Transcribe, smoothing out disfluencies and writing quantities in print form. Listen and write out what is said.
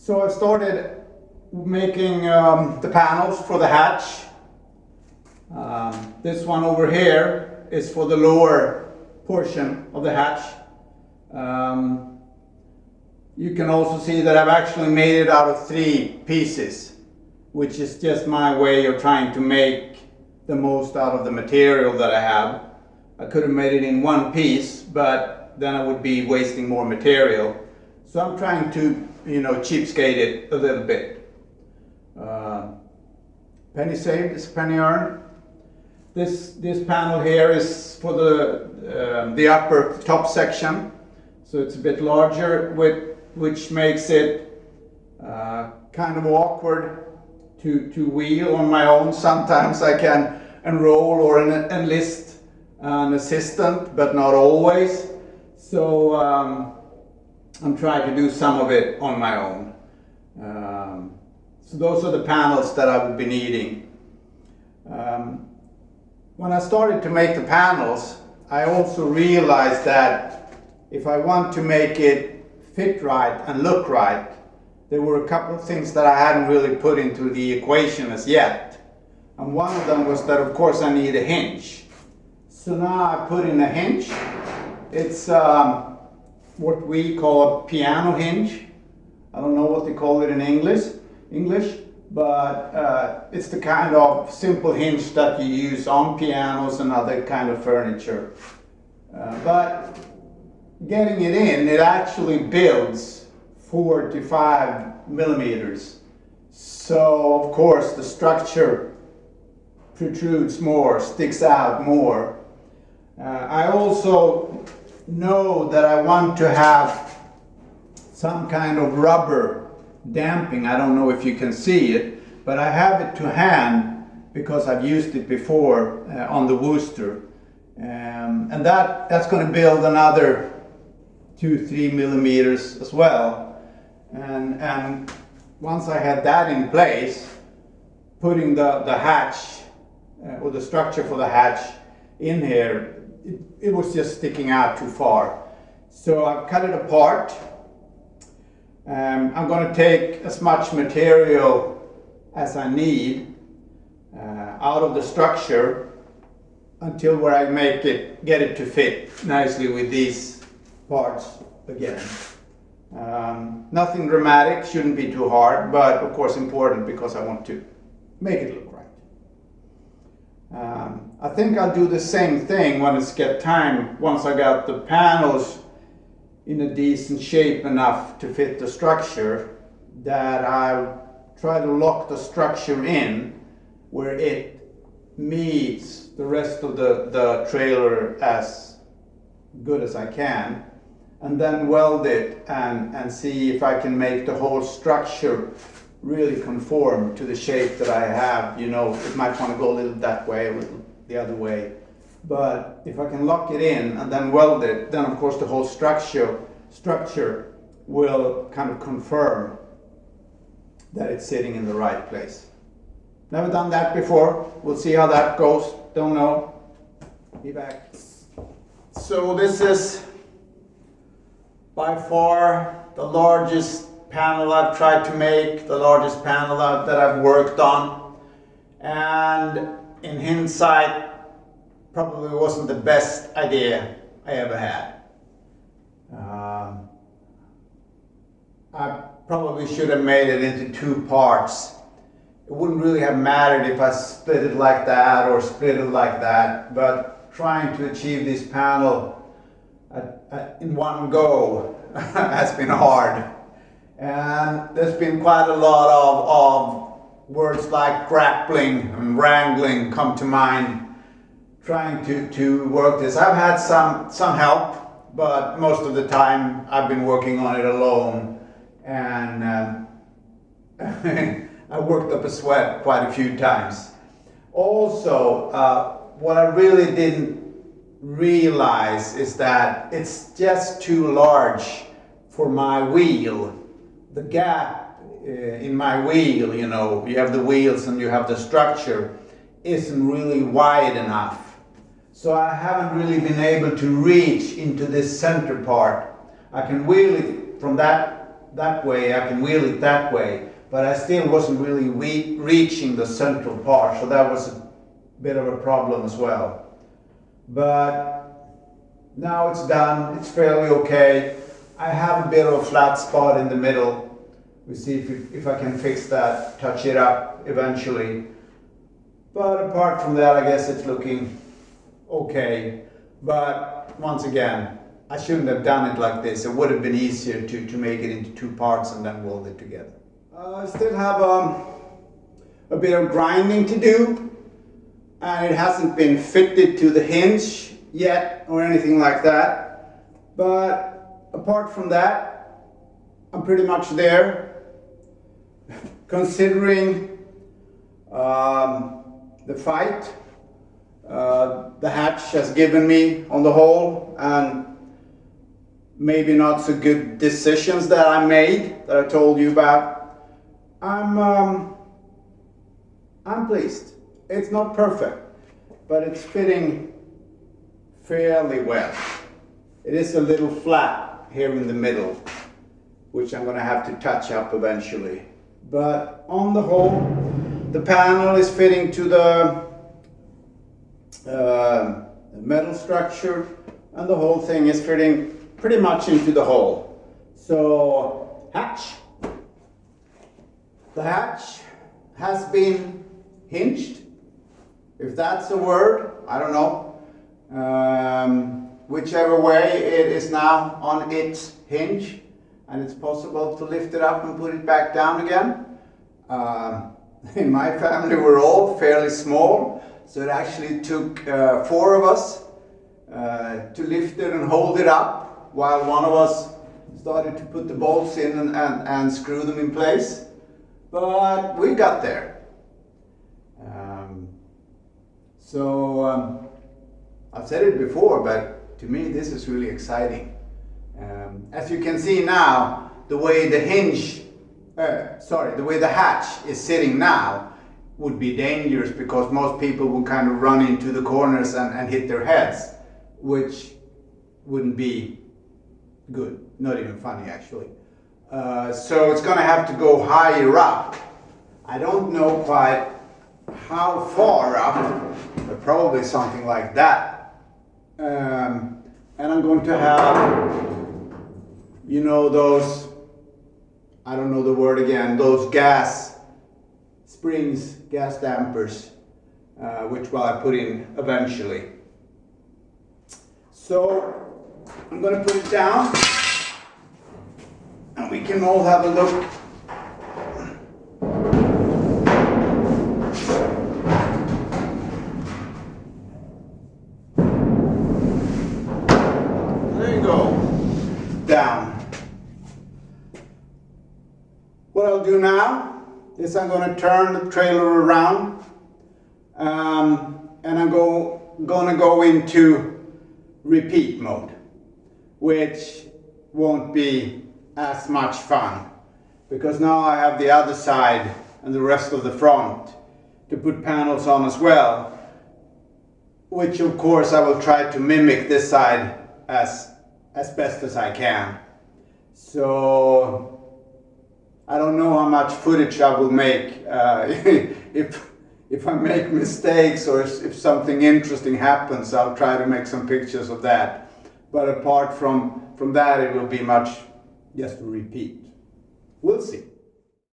So I started making the panels for the hatch. This one over here is for the lower portion of the hatch. You can also see that I've actually made it out of 3 pieces, which is just my way of trying to make the most out of the material that I have. I could have made it in 1 piece, but then I would be wasting more material. So I'm trying to, cheapskate it a little bit. Penny saved is penny earned. This panel here is for the upper top section, so it's a bit larger, which makes it kind of awkward to wheel on my own. Sometimes I can enroll or enlist an assistant, but not always. So I'm trying to do some of it on my own. So those are the panels that I would be needing. When I started to make the panels, I also realized that if I want to make it fit right and look right, there were a couple of things that I hadn't really put into the equation as yet. And one of them was that, of course, I need a hinge. So now I put in a hinge. It's what we call a piano hinge. I don't know what they call it in English, but it's the kind of simple hinge that you use on pianos and other kind of furniture. But getting it in, it actually builds 4 to 5 millimeters. So of course the structure protrudes more, sticks out more. I also know that I want to have some kind of rubber damping. I don't know if you can see it, but I have it to hand because I've used it before on the Worcester. And that's going to build another 2-3 millimeters as well. And once I had that in place, putting the hatch or the structure for the hatch in here, it was just sticking out too far. So I've cut it apart. I'm going to take as much material as I need out of the structure until where I get it to fit nicely with these parts again. Nothing dramatic, shouldn't be too hard, but of course important because I want to make it look right. I think I'll do the same thing when it's get time, once I got the panels in a decent shape enough to fit the structure, that I'll try to lock the structure in where it meets the rest of the trailer as good as I can, and then weld it and see if I can make the whole structure really conform to the shape that I have. It might want to go a little that way, a little the other way. But if I can lock it in and then weld it, then of course the whole structure will kind of confirm that it's sitting in the right place. Never done that before. We'll see how that goes. Don't know. Be back. So this is by far the largest panel I've tried to make, the largest panel that I've worked on. And in hindsight, probably wasn't the best idea I ever had. I probably should have made it into 2 parts. It wouldn't really have mattered if I split it like that or split it like that, but trying to achieve this panel in one go has been hard. And there's been quite a lot of words like grappling and wrangling come to mind, trying to work this. I've had some help, but most of the time I've been working on it alone, and I worked up a sweat quite a few times. Also, what I really didn't realize is that it's just too large for my wheel. The gap in my wheel, you have the wheels and you have the structure, isn't really wide enough. So I haven't really been able to reach into this center part. I can wheel it from that that way, I can wheel it that way, but I still wasn't really reaching the central part, so that was a bit of a problem as well. But now it's done, it's fairly okay. I have a bit of a flat spot in the middle. We'll see if I can fix that, touch it up eventually. But apart from that, I guess it's looking okay. But once again, I shouldn't have done it like this. It would have been easier to make it into two parts and then weld it together. I still have a bit of grinding to do, and it hasn't been fitted to the hinge yet or anything like that. But apart from that, I'm pretty much there. Considering the fight the hatch has given me on the whole, and maybe not so good decisions that I made that I told you about, I'm pleased. It's not perfect, but it's fitting fairly well. It is a little flat here in the middle, which I'm going to have to touch up eventually. But on the whole, the panel is fitting to the metal structure, and the whole thing is fitting pretty much into the hole. So, hatch. The hatch has been hinged, if that's a word, I don't know. Whichever way, it is now on its hinge, and it's possible to lift it up and put it back down again. In my family, we're all fairly small, so it actually took 4 of us to lift it and hold it up, while one of us started to put the bolts in and screw them in place. But we got there. I've said it before, but to me this is really exciting. As you can see now, the way the hatch is sitting now would be dangerous, because most people would kind of run into the corners and hit their heads, which wouldn't be good, not even funny actually. So it's going to have to go higher up. I don't know quite how far up, but probably something like that. And I'm going to have, you know, those, I don't know the word again, those gas springs, gas dampers, which I put in eventually. So I'm going to put it down, and we can all have a look. There you go, down. What I'll do now is I'm going to turn the trailer around, and I'm going to go into repeat mode, which won't be as much fun, because now I have the other side and the rest of the front to put panels on as well, which of course I will try to mimic this side as best as I can. So I don't know how much footage I will make. If I make mistakes or if something interesting happens, I'll try to make some pictures of that. But apart from that, it will be much just a repeat. We'll see.